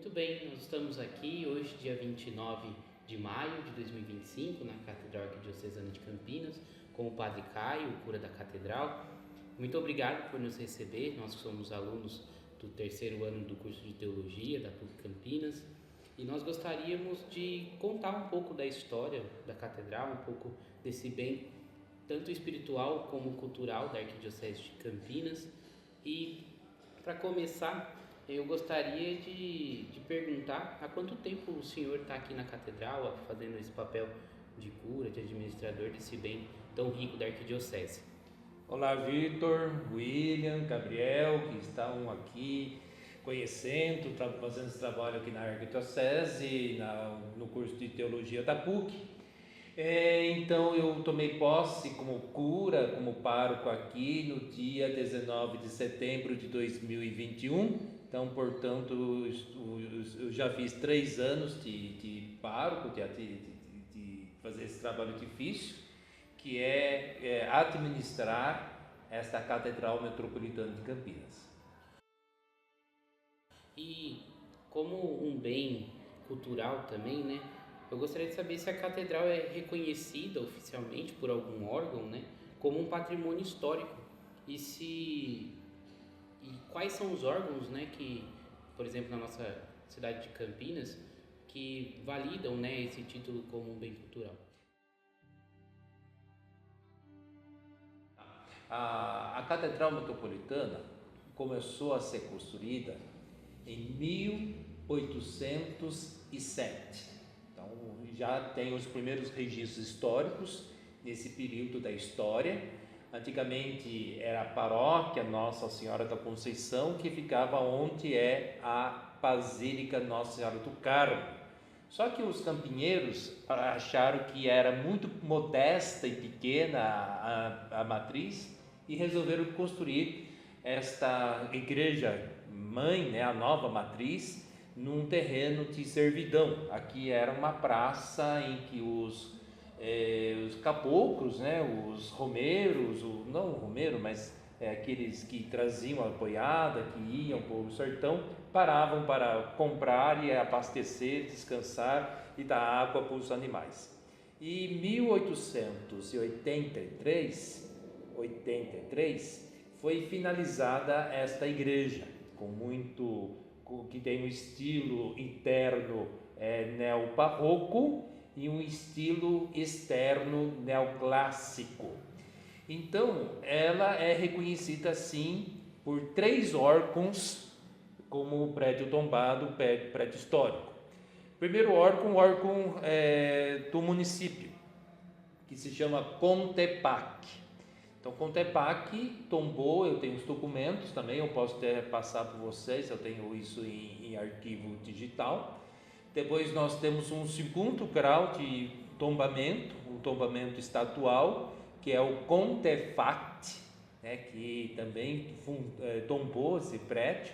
Muito bem, nós estamos aqui hoje, dia 29 de maio de 2025, na Catedral Arquidiocesana de Campinas, com o Padre Caio, o cura da Catedral. Muito obrigado por nos receber, nós somos alunos do terceiro ano do curso de Teologia da PUC Campinas, e nós gostaríamos de contar um pouco da história da Catedral, um pouco desse bem, tanto espiritual como cultural da Arquidiocese de Campinas. E, para começar, eu gostaria de perguntar há quanto tempo o senhor está aqui na Catedral, fazendo esse papel de cura, de administrador desse bem tão rico da Arquidiocese. Olá, Vitor, William, Gabriel, que estão aqui conhecendo, fazendo esse trabalho aqui na Arquidiocese, no curso de Teologia da PUC. Então, eu tomei posse como cura, como pároco aqui no dia 19 de setembro de 2021. Então, portanto, eu já fiz 3 anos de pároco, de fazer esse trabalho difícil, que é administrar esta Catedral Metropolitana de Campinas. E como um bem cultural também, né? Eu gostaria de saber se a Catedral é reconhecida oficialmente por algum órgão, né? Como um patrimônio histórico. E quais são os órgãos, né, que, por exemplo, na nossa cidade de Campinas, que validam, né, esse título como um bem cultural? A Catedral Metropolitana começou a ser construída em 1807. Então, já tem os primeiros registros históricos nesse período da história. Antigamente era a paróquia Nossa Senhora da Conceição, que ficava onde é a Basílica Nossa Senhora do Carmo. Só que os campineiros acharam que era muito modesta e pequena a matriz e resolveram construir esta igreja mãe, né, a nova matriz, num terreno de servidão. Aqui era uma praça em que os caboclos, né, os romeiros, não o romeiro, mas aqueles que traziam a boiada, que iam para o sertão, paravam para comprar e abastecer, descansar e dar água para os animais. E em 1883 foi finalizada esta igreja, que tem um estilo interno neobarroco e um estilo externo neoclássico. Então, ela é reconhecida assim por 3 órgãos como prédio tombado, prédio histórico. Primeiro órgão, do município, que se chama Contepac. Então, Contepac tombou, eu tenho os documentos também, eu posso até passar para vocês, eu tenho isso em arquivo digital. Depois nós temos um segundo grau de tombamento, um tombamento estatual, que é o Contefact, né, que também tombou esse prédio.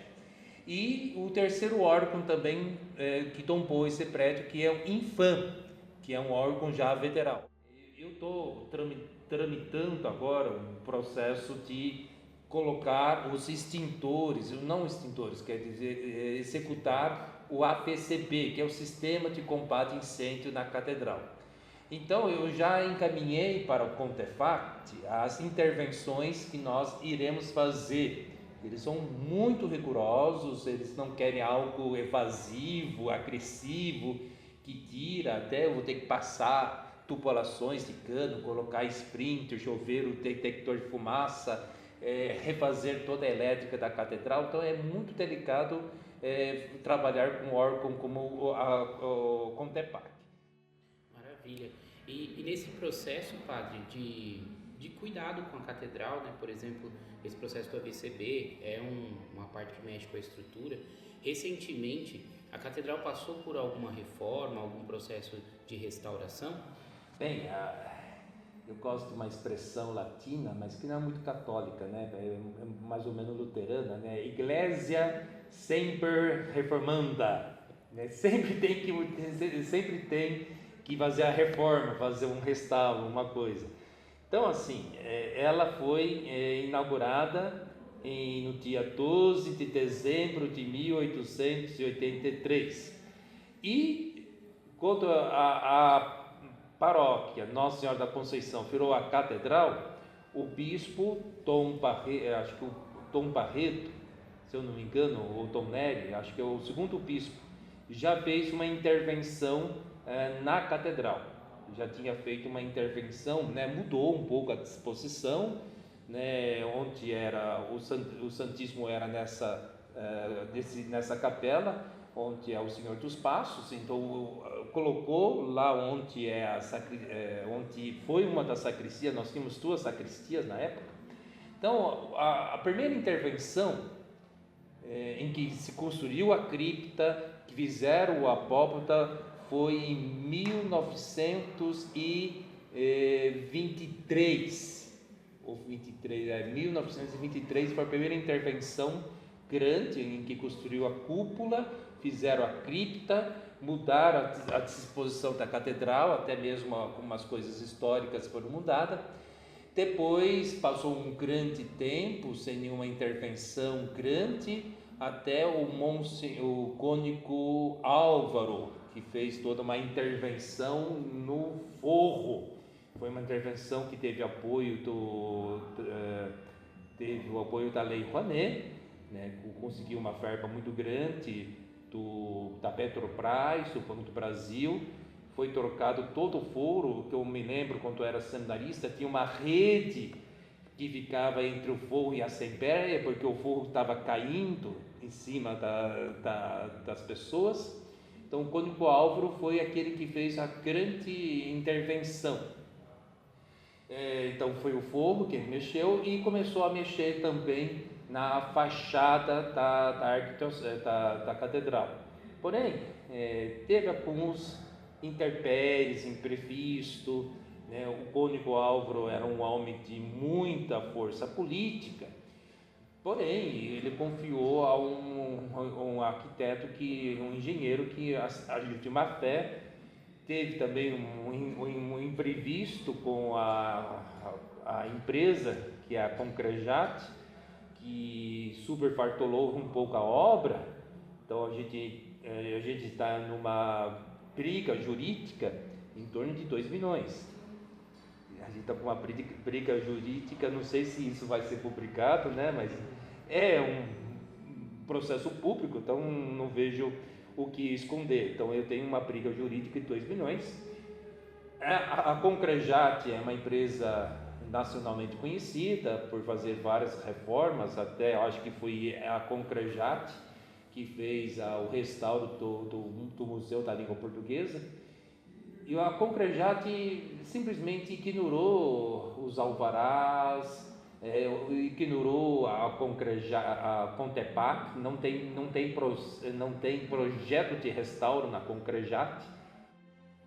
E o terceiro órgão também que tombou esse prédio, que é o Infam, que é um órgão já federal. Eu estou tramitando agora um processo de colocar os extintores, quer dizer, executar o APCB, que é o Sistema de Combate a Incêndio na Catedral. Então, eu já encaminhei para o Contefact as intervenções que nós iremos fazer. Eles são muito rigorosos, eles não querem algo evasivo, agressivo, que tira, até eu vou ter que passar tubulações de cano, colocar sprinter, chuveiro, detector de fumaça, refazer toda a elétrica da catedral. Então é muito delicado trabalhar com um órgão como o Contepac. Maravilha. E nesse processo, padre, de cuidado com a catedral, né? Por exemplo, esse processo do AVCB é uma parte que mexe com a estrutura. Recentemente, a catedral passou por alguma reforma, algum processo de restauração? Bem, eu gosto de uma expressão latina, mas que não é muito católica, né? É mais ou menos luterana, né? Iglesia semper reformanda, né? Sempre tem que fazer a reforma, fazer um restauro, uma coisa. Então, assim, ela foi inaugurada no dia 12 de dezembro de 1883. E quando a paróquia Nossa Senhora da Conceição virou a catedral, o bispo Tom Barreto, acho que o Tom Barreto, se eu não me engano, ou Tom Neri, acho que é o segundo bispo, já fez uma intervenção na catedral. Já tinha feito uma intervenção, né, mudou um pouco a disposição, né, onde era o Santíssimo era nessa capela, onde é o Senhor dos Passos. Então colocou lá onde onde foi uma das sacristias. Nós tínhamos 2 sacristias na época. Então a primeira intervenção em que se construiu a cripta, que fizeram o apóbata, foi em 1923 ou 23, 1923 foi a primeira intervenção grande em que construiu a cúpula, fizeram a cripta, mudaram a disposição da catedral, até mesmo algumas coisas históricas foram mudadas. Depois passou um grande tempo sem nenhuma intervenção grande, até o cônego Álvaro, que fez toda uma intervenção no forro. Foi uma intervenção que teve apoio teve o apoio da Lei Rouanet, né? Conseguiu uma verba muito grande da Petrobras, do Banco do Brasil. Foi trocado todo o forro, que eu me lembro quando eu era seminarista, tinha uma rede que ficava entre o forro e a Assembleia, porque o forro estava caindo em cima das pessoas. Então o cônego Álvaro foi aquele que fez a grande intervenção. Então foi o forro que ele mexeu, e começou a mexer também na fachada da catedral. Porém, teve alguns intempéries, imprevisto, né? O cônego Álvaro era um homem de muita força política, porém ele confiou a um arquiteto, um engenheiro que agiu de má fé. Teve também um imprevisto com a empresa, que é a Concrejat, que superfaturou um pouco a obra. Então a gente está numa briga jurídica em torno de 2 milhões. A gente está com uma briga jurídica, não sei se isso vai ser publicado, né? Mas é um processo público, então não vejo o que esconder. Então eu tenho uma briga jurídica de 2 milhões. A Concrejat é uma empresa nacionalmente conhecida por fazer várias reformas, até eu acho que foi a Concrejat que fez o restauro do Museu da Língua Portuguesa. E a Concrejat simplesmente ignorou os alvarás, ignorou a Contepac, não tem projeto de restauro na Concrejat.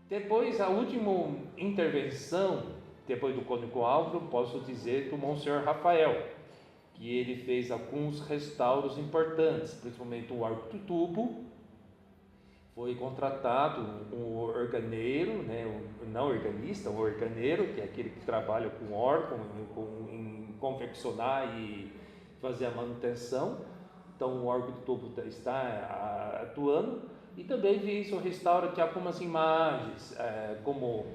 Depois, a última intervenção, depois do cônego Álvaro, posso dizer do Monsenhor Rafael, que ele fez alguns restauros importantes, principalmente o arco do tubo. Foi contratado um organeiro, né, não organista, um organeiro, que é aquele que trabalha com órgão, em confeccionar e fazer a manutenção. Então o órgão do tubo está atuando. E também fez o restauro de algumas imagens, como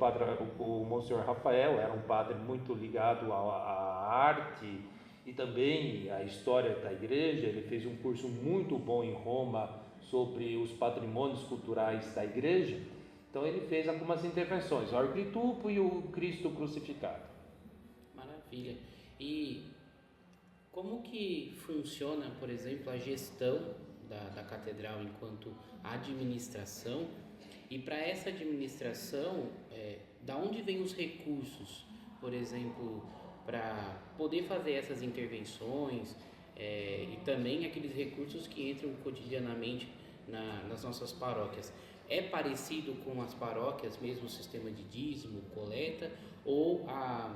o Monsenhor Rafael era um padre muito ligado à arte e também à história da igreja. Ele fez um curso muito bom em Roma sobre os patrimônios culturais da igreja. Então ele fez algumas intervenções, o órgão de tubo e o Cristo crucificado. Maravilha. E como que funciona, por exemplo, a gestão da catedral enquanto administração? E para essa administração, da onde vêm os recursos, por exemplo, para poder fazer essas intervenções, e também aqueles recursos que entram cotidianamente nas nossas paróquias? É parecido com as paróquias, mesmo o sistema de dízimo, coleta, ou a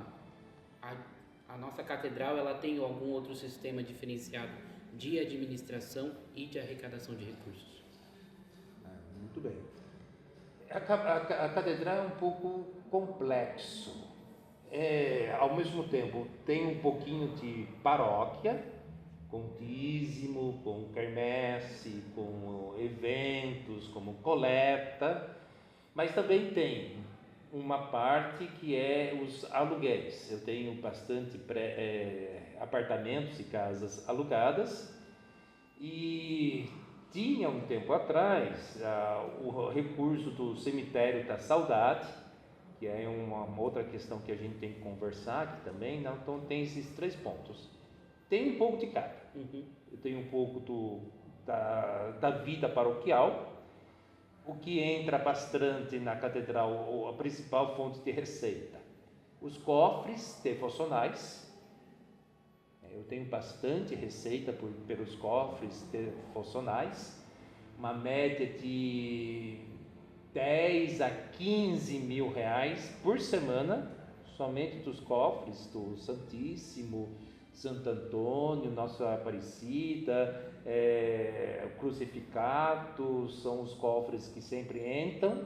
nossa catedral ela tem algum outro sistema diferenciado de administração e de arrecadação de recursos? Muito bem. A catedral é um pouco complexo. Ao mesmo tempo tem um pouquinho de paróquia, com dízimo, com quermesse, com eventos, como coleta, mas também tem uma parte que é os aluguéis. Eu tenho bastante apartamentos e casas alugadas e tinha um tempo atrás o recurso do cemitério da saudade, que é uma outra questão que a gente tem que conversar aqui também. Então tem esses 3 pontos. Tem um pouco de cada. Eu tenho um pouco da vida paroquial, o que entra bastante na catedral, a principal fonte de receita. Os cofres devocionais, eu tenho bastante receita pelos cofres devocionais, uma média de 10 a 15 mil reais por semana, somente dos cofres do Santíssimo, Santo Antônio, Nossa Aparecida, Crucificado, são os cofres que sempre entram,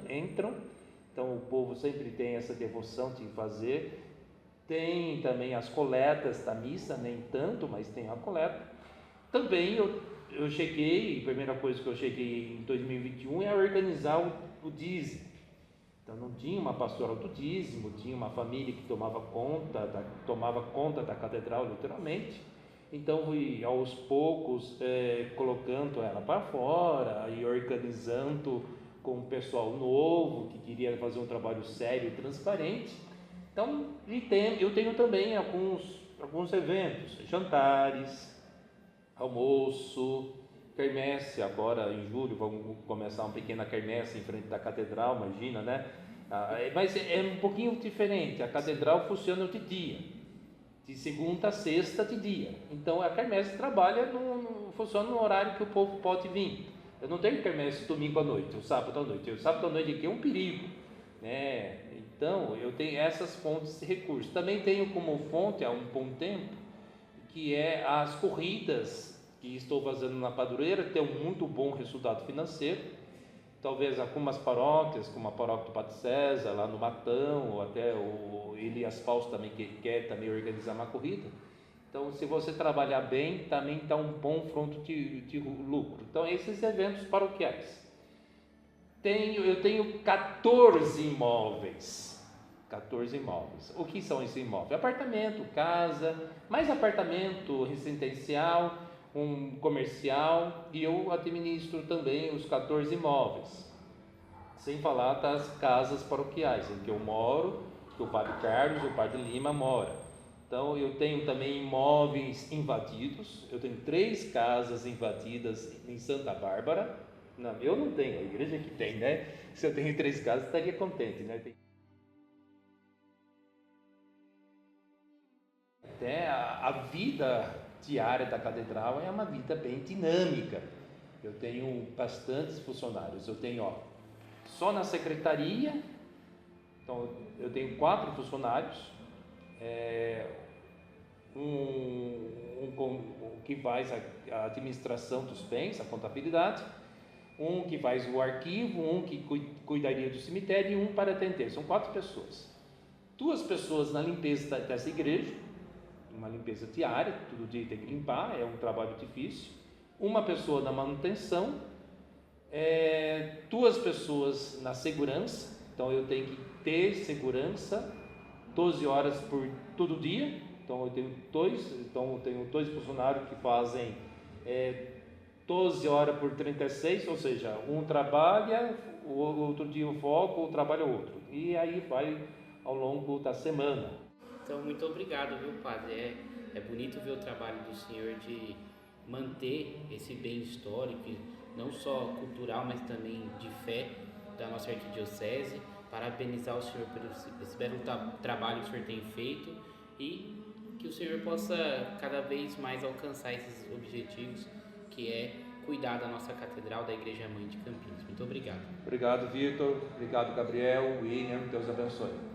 então o povo sempre tem essa devoção de fazer. Tem também as coletas da missa, nem tanto, mas tem a coleta. Também eu cheguei, a primeira coisa que eu cheguei em 2021 é organizar o dízimo. Então não tinha uma pastoral do dízimo, tinha uma família que tomava conta da catedral literalmente. Então fui aos poucos colocando ela para fora e organizando com o pessoal novo que queria fazer um trabalho sério e transparente. Então eu tenho também alguns eventos, jantares, almoço, quermesse. Agora em julho vamos começar uma pequena quermesse em frente da catedral, imagina, né? Mas é um pouquinho diferente. A catedral funciona de dia, de segunda a sexta de dia. Então a quermesse funciona no horário que o povo pode vir. Eu não tenho quermesse domingo à noite, ou sábado à noite. O sábado à noite aqui é um perigo, né? Então eu tenho essas fontes de recursos. Também tenho como fonte há um bom tempo, que é as corridas que estou fazendo na Padureira, tem um muito bom resultado financeiro. Talvez algumas paróquias, como a paróquia do Padre César, lá no Matão, ou até o Elias Fausto também, que quer também organizar uma corrida. Então, se você trabalhar bem, também está um bom fronte de lucro. Então, esses eventos paroquiais. Eu tenho 14 imóveis. 14 imóveis. O que são esses imóveis? Apartamento, casa, mais apartamento residencial, um comercial, e eu administro também os 14 imóveis, sem falar das casas paroquiais em que eu moro, que o Padre Carlos e o Padre Lima moram. Então eu tenho também imóveis invadidos. Eu tenho 3 casas invadidas em Santa Bárbara. Não, eu não tenho, a igreja que tem, né? Se eu tenho 3 casas, estaria contente, né? Até a vida diária da catedral é uma vida bem dinâmica. Eu tenho bastantes funcionários. Eu tenho só na secretaria, então eu tenho 4 funcionários, um que faz a administração dos bens, a contabilidade, um que faz o arquivo, um que cuidaria do cemitério e um para atender. São 4 pessoas. 2 pessoas na limpeza dessa igreja, uma limpeza diária, todo dia tem que limpar, é um trabalho difícil. Uma pessoa na manutenção, 2 pessoas na segurança, então eu tenho que ter segurança 12 horas por todo dia. Então eu tenho 2 funcionários que fazem 12 horas por 36, ou seja, um trabalha, o outro dia eu foco, trabalha o outro, e aí vai ao longo da semana. Então, muito obrigado, viu, Padre? É bonito ver o trabalho do senhor de manter esse bem histórico, não só cultural, mas também de fé da nossa arquidiocese. Parabenizar o senhor por esse belo trabalho que o senhor tem feito e que o senhor possa cada vez mais alcançar esses objetivos, que é cuidar da nossa catedral, da Igreja Mãe de Campinas. Muito obrigado. Obrigado, Vitor. Obrigado, Gabriel, William. Deus abençoe.